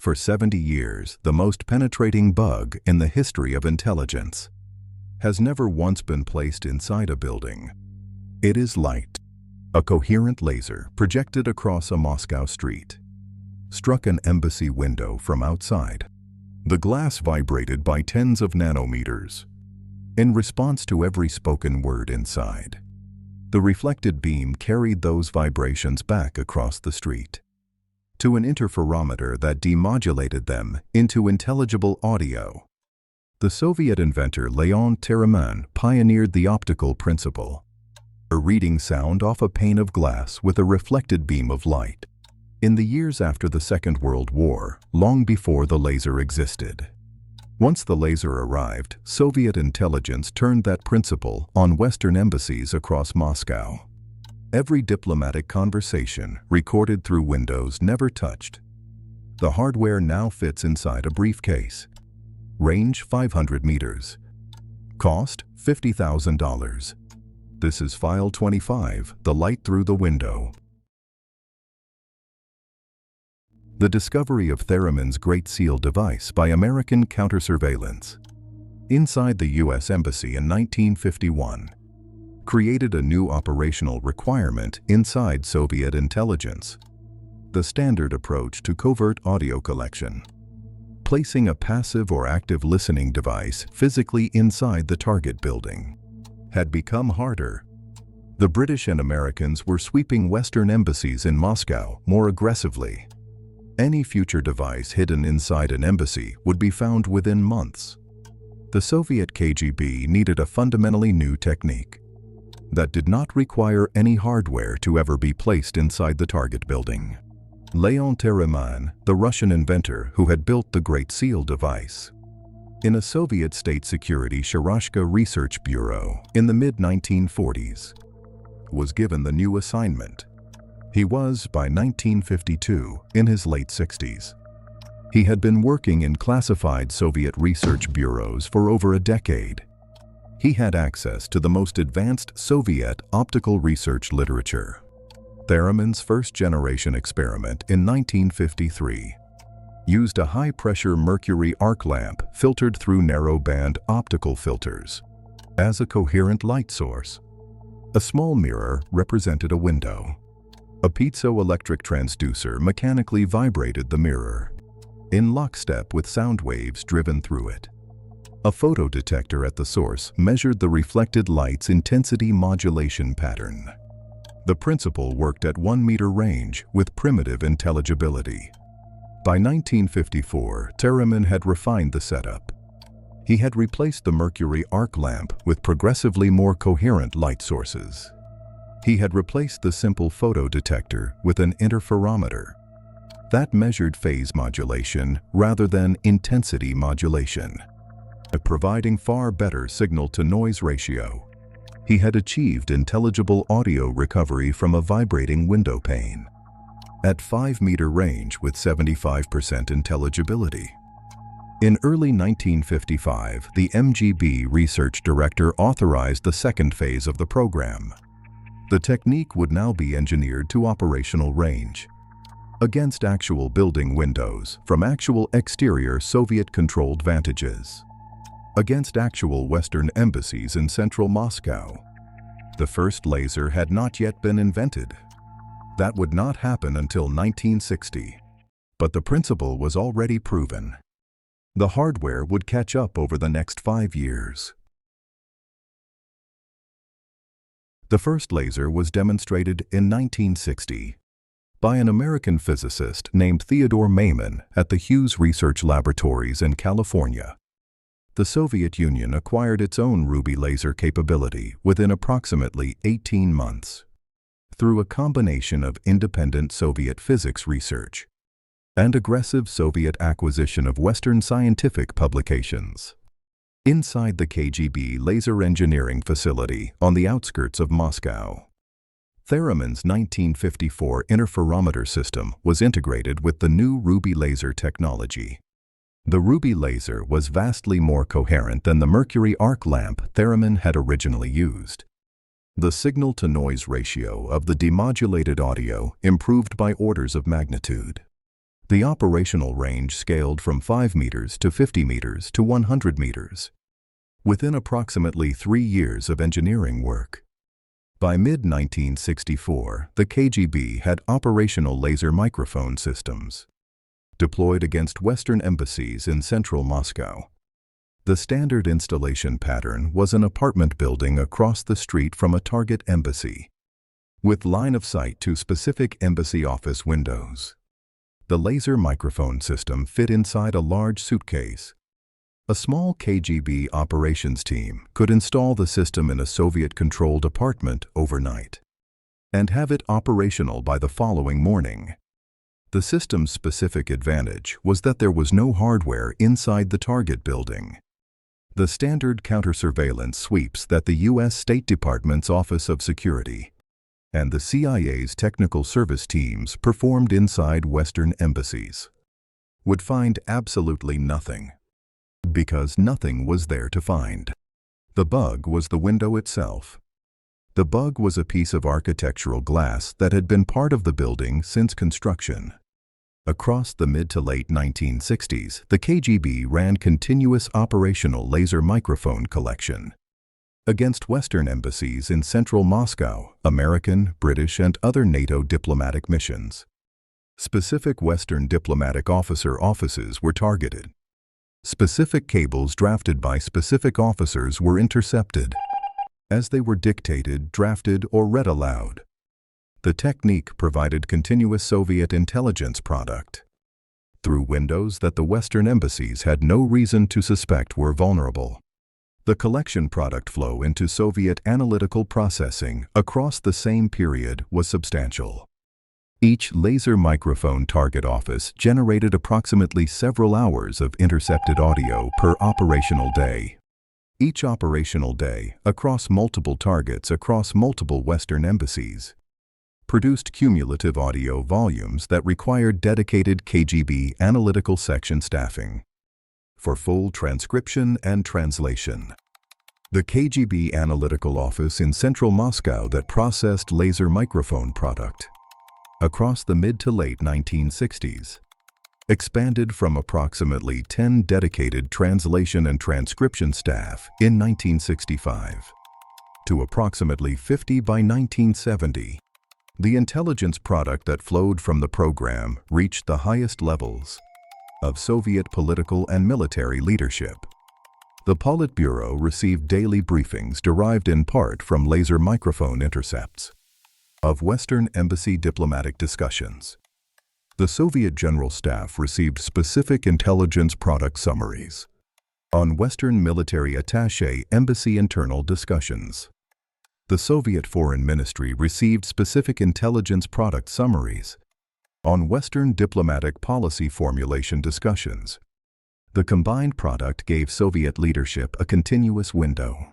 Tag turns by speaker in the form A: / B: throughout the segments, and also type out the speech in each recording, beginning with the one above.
A: For 70 years, the most penetrating bug in the history of intelligence has never once been placed inside a building. It is light. A coherent laser projected across a Moscow street struck an embassy window from outside. The glass vibrated by tens of nanometers in response to every spoken word inside. The reflected beam carried those vibrations back across the street to an interferometer that demodulated them into intelligible audio. The Soviet inventor Léon pioneered the optical principle, a reading sound off a pane of glass with a reflected beam of light. In the years after the Second World War, long before the laser existed. Once the laser arrived, Soviet intelligence turned that principle on Western embassies across Moscow. Every diplomatic conversation, recorded through windows, never touched. The hardware now fits inside a briefcase. Range 500 meters. Cost $50,000. This is File 25, The Light Through the Window. The discovery of THEREMIN'S Great Seal device by American countersurveillance inside the U.S. Embassy in 1951 created a new operational requirement inside Soviet intelligence: the standard approach to covert audio collection. Placing a passive or active listening device physically inside the target building had become harder. The British and Americans were sweeping Western embassies in Moscow more aggressively. Any future device hidden inside an embassy would be found within months. The Soviet KGB needed a fundamentally new technique that did not require any hardware to ever be placed inside the target building. Léon, the Russian inventor who had built the Great Seal device, in a Soviet State Security Sharashka Research Bureau in the mid-1940s, was given the new assignment. He was, by 1952, in his late 60s. He had been working in classified Soviet research bureaus for over a decade. He had access to the most advanced Soviet optical research literature. THEREMIN'S first-generation experiment in 1953 used a high-pressure mercury arc lamp filtered through narrow-band optical filters as a coherent light source. A small mirror represented a window. A piezoelectric transducer mechanically vibrated the mirror, in lockstep with sound waves driven through it. A photodetector at the source measured the reflected light's intensity modulation pattern. The principle worked at 1 meter range with primitive intelligibility. By 1954, THEREMIN had refined the setup. He had replaced the mercury arc lamp with progressively more coherent light sources. He had replaced the simple photodetector with an interferometer that measured phase modulation rather than intensity modulation, providing far better signal-to-noise ratio. He had achieved intelligible audio recovery from a vibrating window pane at 5-meter range with 75% intelligibility. In early 1955, the MGB research director authorized the second phase of the program. The technique would now be engineered to operational range against actual building windows from actual exterior Soviet-controlled vantages, against actual Western embassies in central Moscow. The first laser had not yet been invented. That would not happen until 1960, but the principle was already proven. The hardware would catch up over the next 5 years. The first laser was demonstrated in 1960 by an American physicist named Theodore Maiman at the Hughes Research Laboratories in California. The Soviet Union acquired its own ruby laser capability within approximately 18 months through a combination of independent Soviet physics research and aggressive Soviet acquisition of Western scientific publications. Inside the KGB laser engineering facility on the outskirts of Moscow, THEREMIN'S 1954 interferometer system was integrated with the new ruby laser technology. The ruby laser was vastly more coherent than the mercury arc lamp THEREMIN had originally used. The signal-to-noise ratio of the demodulated audio improved by orders of magnitude. The operational range scaled from 5 meters to 50 meters to 100 meters, within approximately 3 years of engineering work. By mid-1964, the KGB had operational laser microphone systems deployed against Western embassies in central Moscow. The standard installation pattern was an apartment building across the street from a target embassy, with line of sight to specific embassy office windows. The laser microphone system fit inside a large suitcase. A small KGB operations team could install the system in a Soviet-controlled apartment overnight and have it operational by the following morning. The system's specific advantage was that there was no hardware inside the target building. The standard countersurveillance sweeps that the U.S. State Department's Office of Security and the CIA's technical service teams performed inside Western embassies would find absolutely nothing, because nothing was there to find. The bug was the window itself. The bug was a piece of architectural glass that had been part of the building since construction. Across the mid to late 1960s, the KGB ran continuous operational laser microphone collection against Western embassies in central Moscow, American, British, and other NATO diplomatic missions. Specific Western diplomatic offices were targeted. Specific cables drafted by specific officers were intercepted as they were dictated, drafted, or read aloud. The technique provided continuous Soviet intelligence product through windows that the Western embassies had no reason to suspect were vulnerable. The collection product flow into Soviet analytical processing across the same period was substantial. Each laser microphone target office generated approximately several hours of intercepted audio per operational day. Each operational day, across multiple targets across multiple Western embassies, produced cumulative audio volumes that required dedicated KGB analytical section staffing for full transcription and translation. The KGB analytical office in central Moscow that processed laser microphone product across the mid to late 1960s expanded from approximately 10 dedicated translation and transcription staff in 1965 to approximately 50 by 1970. The intelligence product that flowed from the program reached the highest levels of Soviet political and military leadership. The Politburo received daily briefings derived in part from laser microphone intercepts of Western embassy diplomatic discussions. The Soviet General Staff received specific intelligence product summaries on Western military attaché embassy internal discussions. The Soviet Foreign Ministry received specific intelligence product summaries on Western diplomatic policy formulation discussions. The combined product gave Soviet leadership a continuous window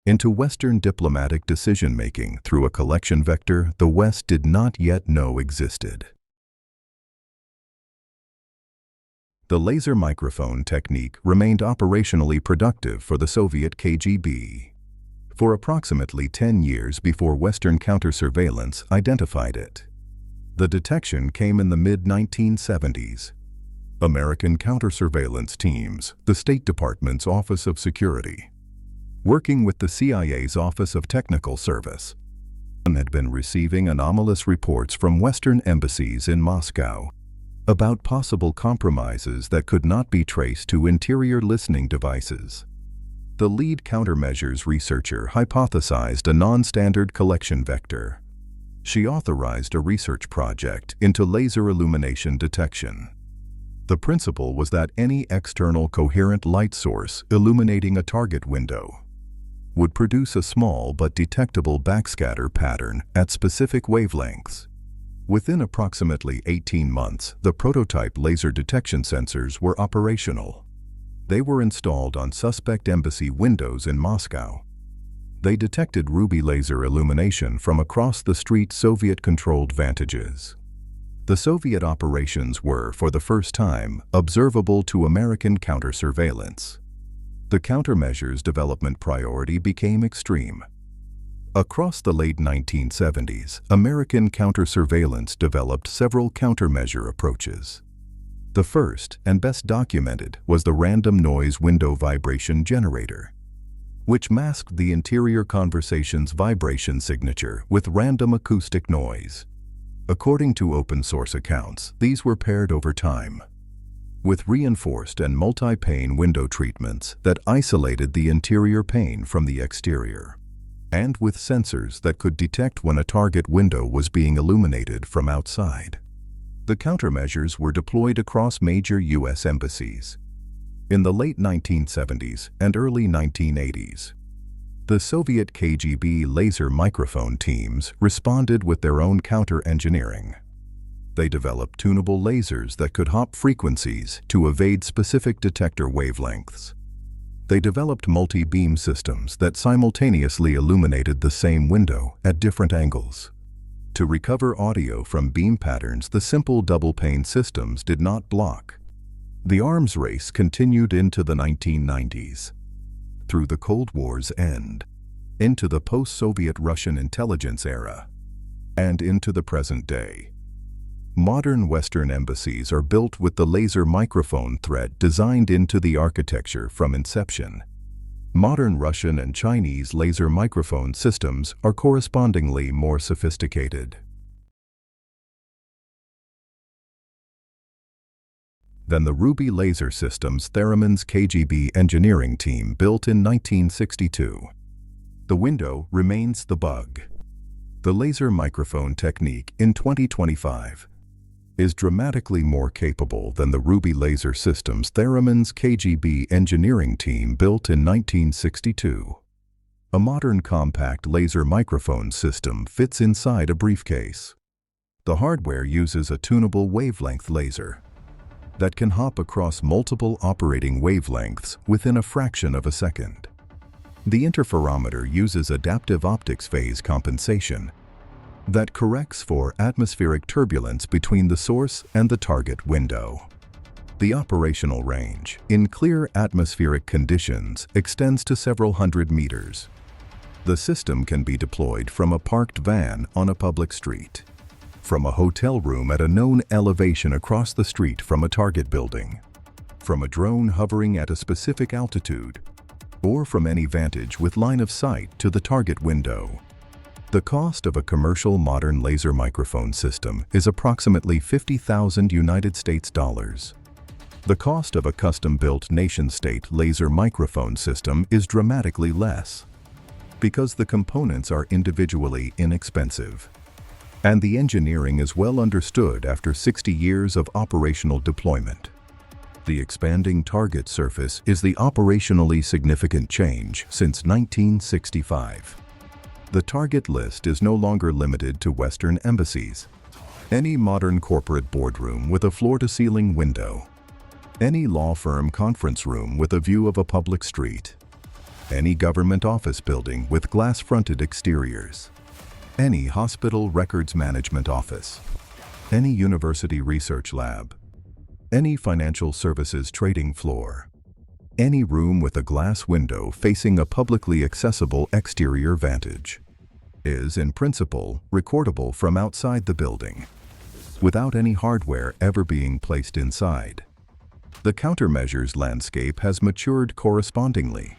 A: into Western diplomatic decision-making through a collection vector the West did not yet know existed. The laser microphone technique remained operationally productive for the Soviet KGB for approximately 10 years before Western countersurveillance identified it. The detection came in the mid-1970s. American countersurveillance teams, the State Department's Office of Security, working with the CIA's Office of Technical Service, had been receiving anomalous reports from Western embassies in Moscow about possible compromises that could not be traced to interior listening devices. The lead countermeasures researcher hypothesized a non-standard collection vector. She authorized a research project into laser illumination detection. The principle was that any external coherent light source illuminating a target window would produce a small but detectable backscatter pattern at specific wavelengths. Within approximately 18 months, the prototype laser detection sensors were operational. They were installed on suspect embassy windows in Moscow. They detected ruby laser illumination from across the street Soviet-controlled vantages. The Soviet operations were, for the first time, observable to American countersurveillance. The countermeasures development priority became extreme. Across the late 1970s, American countersurveillance developed several countermeasure approaches. The first and best documented was the random noise window vibration generator, which masked the interior conversation's vibration signature with random acoustic noise. According to open-source accounts, these were paired over time with reinforced and multi-pane window treatments that isolated the interior pane from the exterior, and with sensors that could detect when a target window was being illuminated from outside. The countermeasures were deployed across major U.S. embassies in the late 1970s and early 1980s. The Soviet KGB laser microphone teams responded with their own counter-engineering. They developed tunable lasers that could hop frequencies to evade specific detector wavelengths. They developed multi-beam systems that simultaneously illuminated the same window at different angles. To recover audio from beam patterns, the simple double-pane systems did not block. The arms race continued into the 1990s, through the Cold War's end, into the post-Soviet Russian intelligence era, and into the present day. Modern Western embassies are built with the laser microphone thread designed into the architecture from inception. Modern Russian and Chinese laser microphone systems are correspondingly more sophisticated. Than the Ruby Laser Systems THEREMIN'S KGB engineering team built in 1962. The window remains the bug. The laser microphone technique in 2025 is dramatically more capable than the Ruby Laser Systems THEREMIN'S KGB engineering team built in 1962. A modern compact laser microphone system fits inside a briefcase. The hardware uses a tunable wavelength laser that can hop across multiple operating wavelengths within a fraction of a second. The interferometer uses adaptive optics phase compensation that corrects for atmospheric turbulence between the source and the target window. The operational range, in clear atmospheric conditions, extends to several hundred meters. The system can be deployed from a parked van on a public street, from a hotel room at a known elevation across the street from a target building, from a drone hovering at a specific altitude, or from any vantage with line of sight to the target window. The cost of a commercial modern laser microphone system is approximately $50,000 United States dollars. The cost of a custom-built nation-state laser microphone system is dramatically less, because the components are individually inexpensive, and the engineering is well understood after 60 years of operational deployment. The expanding target surface is the operationally significant change since 1965. The target list is no longer limited to Western embassies. Any modern corporate boardroom with a floor-to-ceiling window. Any law firm conference room with a view of a public street. Any government office building with glass-fronted exteriors. Any hospital records management office. Any university research lab. Any financial services trading floor. Any room with a glass window facing a publicly accessible exterior vantage is, in principle, recordable from outside the building, without any hardware ever being placed inside. The countermeasures landscape has matured correspondingly.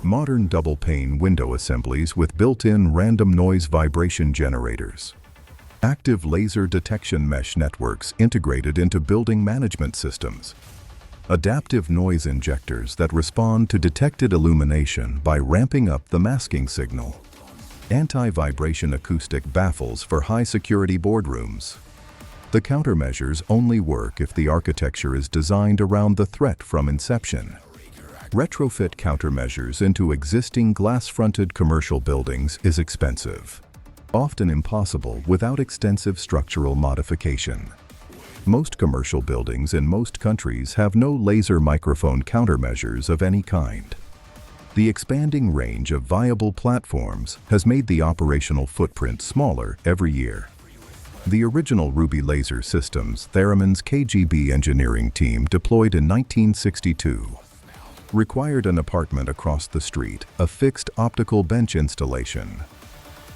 A: Modern double-pane window assemblies with built-in random noise vibration generators. Active laser detection mesh networks integrated into building management systems. Adaptive noise injectors that respond to detected illumination by ramping up the masking signal. Anti-vibration acoustic baffles for high-security boardrooms. The countermeasures only work if the architecture is designed around the threat from inception. Retrofit countermeasures into existing glass-fronted commercial buildings is expensive, often impossible without extensive structural modification. Most commercial buildings in most countries have no laser microphone countermeasures of any kind. The expanding range of viable platforms has made the operational footprint smaller every year. The original Ruby Laser Systems THEREMIN'S KGB engineering team deployed in 1962 required an apartment across the street, a fixed optical bench installation,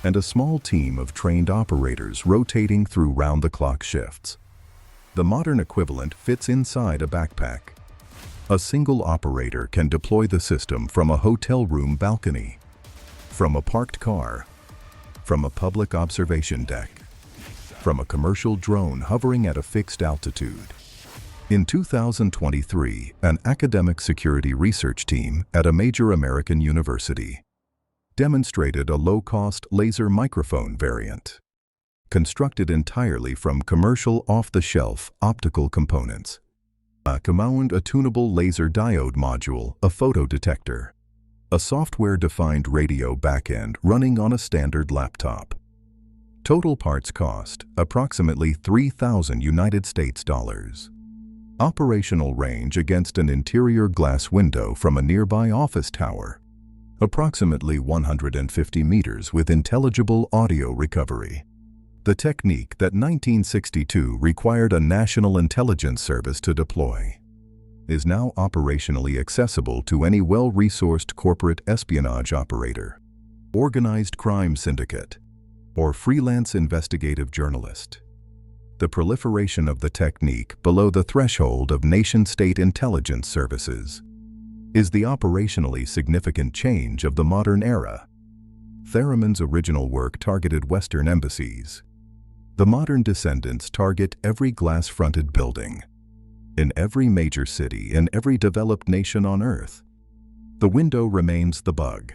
A: and a small team of trained operators rotating through round-the-clock shifts. The modern equivalent fits inside a backpack. A single operator can deploy the system from a hotel room balcony, from a parked car, from a public observation deck, from a commercial drone hovering at a fixed altitude. In 2023, an academic security research team at a major American university demonstrated a low-cost laser microphone variant, constructed entirely from commercial off-the-shelf optical components. A command a tunable laser diode module, a photodetector, a software-defined radio backend running on a standard laptop. Total parts cost approximately $3,000. Operational range against an interior glass window from a nearby office tower, approximately 150 meters with intelligible audio recovery. The technique that 1962 required a national intelligence service to deploy is now operationally accessible to any well-resourced corporate espionage operator, organized crime syndicate, or freelance investigative journalist. The proliferation of the technique below the threshold of nation-state intelligence services is the operationally significant change of the modern era. THEREMIN'S original work targeted Western embassies. The modern descendants target every glass-fronted building in every major city in every developed nation on Earth. The window remains the bug.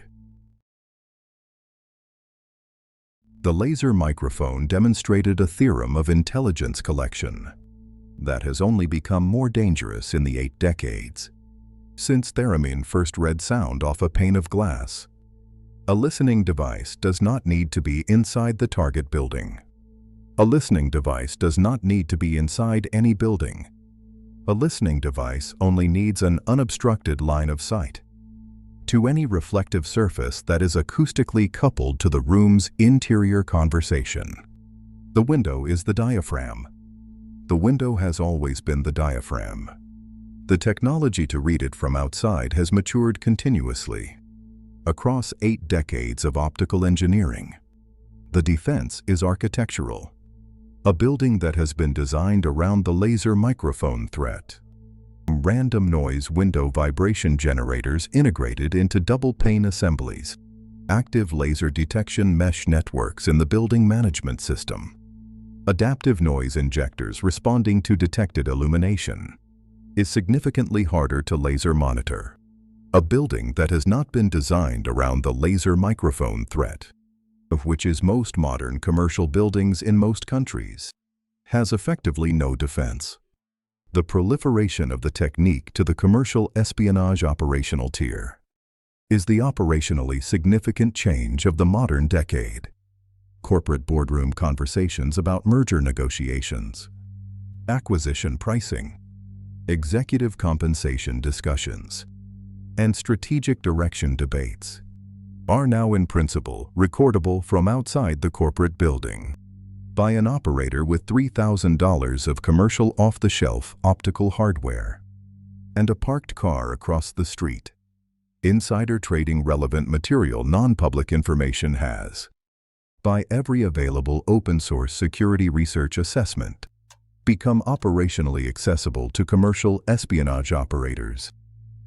A: The laser microphone demonstrated a theorem of intelligence collection that has only become more dangerous in the 8 decades since THEREMIN first read sound off a pane of glass. A listening device does not need to be inside the target building. A listening device does not need to be inside any building. A listening device only needs an unobstructed line of sight to any reflective surface that is acoustically coupled to the room's interior conversation. The window is the diaphragm. The window has always been the diaphragm. The technology to read it from outside has matured continuously across 8 decades of optical engineering. The defense is architectural. A building that has been designed around the laser microphone threat. Random noise window vibration generators integrated into double-pane assemblies. Active laser detection mesh networks in the building management system. Adaptive noise injectors responding to detected illumination. Is significantly harder to laser monitor. A building that has not been designed around the laser microphone threat, of which is most modern commercial buildings in most countries, has effectively no defense. The proliferation of the technique to the commercial espionage operational tier is the operationally significant change of the modern decade. Corporate boardroom conversations about merger negotiations, acquisition pricing, executive compensation discussions, and strategic direction debates are now in principle recordable from outside the corporate building by an operator with $3,000 of commercial off-the-shelf optical hardware and a parked car across the street. Insider trading relevant material non-public information has, by every available open-source security research assessment, become operationally accessible to commercial espionage operators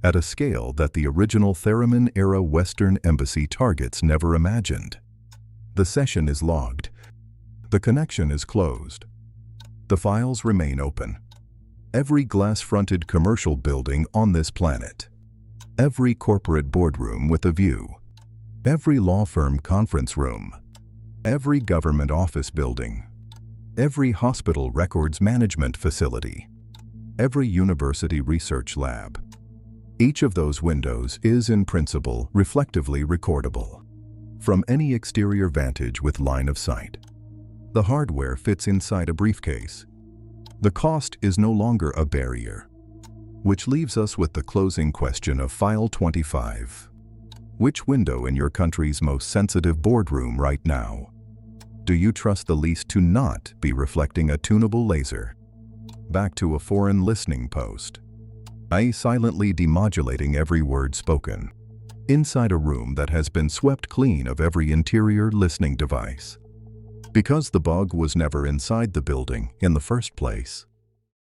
A: at a scale that the original THEREMIN-era Western embassy targets never imagined. The session is logged. The connection is closed. The files remain open. Every glass-fronted commercial building on this planet, every corporate boardroom with a view, every law firm conference room, every government office building, every hospital records management facility, every university research lab. Each of those windows is, in principle, reflectively recordable from any exterior vantage with line of sight. The hardware fits inside a briefcase. The cost is no longer a barrier, which leaves us with the closing question of File 25. Which window in your country's most sensitive boardroom right now do you trust the least to not be reflecting a tunable laser back to a foreign listening post, i.e. silently demodulating every word spoken inside a room that has been swept clean of every interior listening device? Because the bug was never inside the building in the first place.